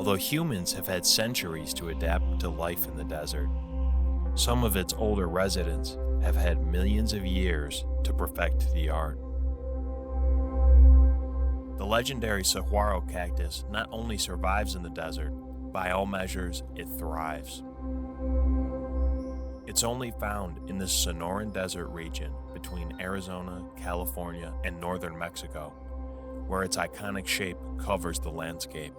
Although humans have had centuries to adapt to life in the desert, some of its older residents have had millions of years to perfect the art. The legendary saguaro cactus not only survives in the desert, by all measures, it thrives. It's only found in the Sonoran Desert region between Arizona, California, and northern Mexico, where its iconic shape covers the landscape.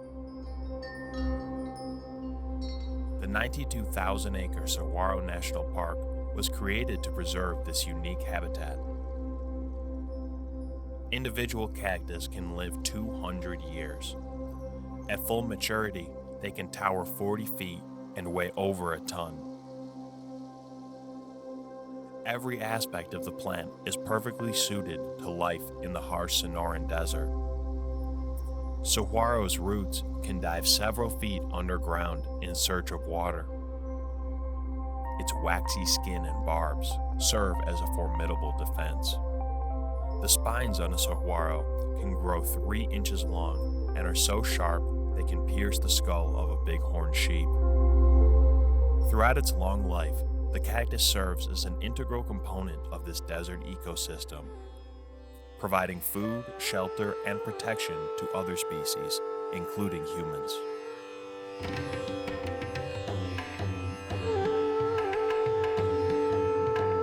The 92,000-acre Saguaro National Park was created to preserve this unique habitat. Individual cactus can live 200 years. At full maturity, they can tower 40 feet and weigh over a ton. Every aspect of the plant is perfectly suited to life in the harsh Sonoran Desert. Saguaro's roots can dive several feet underground in search of water. Its waxy skin and barbs serve as a formidable defense. The spines on a saguaro can grow 3 inches long and are so sharp they can pierce the skull of a bighorn sheep. Throughout its long life, the cactus serves as an integral component of this desert ecosystem, providing food, shelter, and protection to other species, including humans.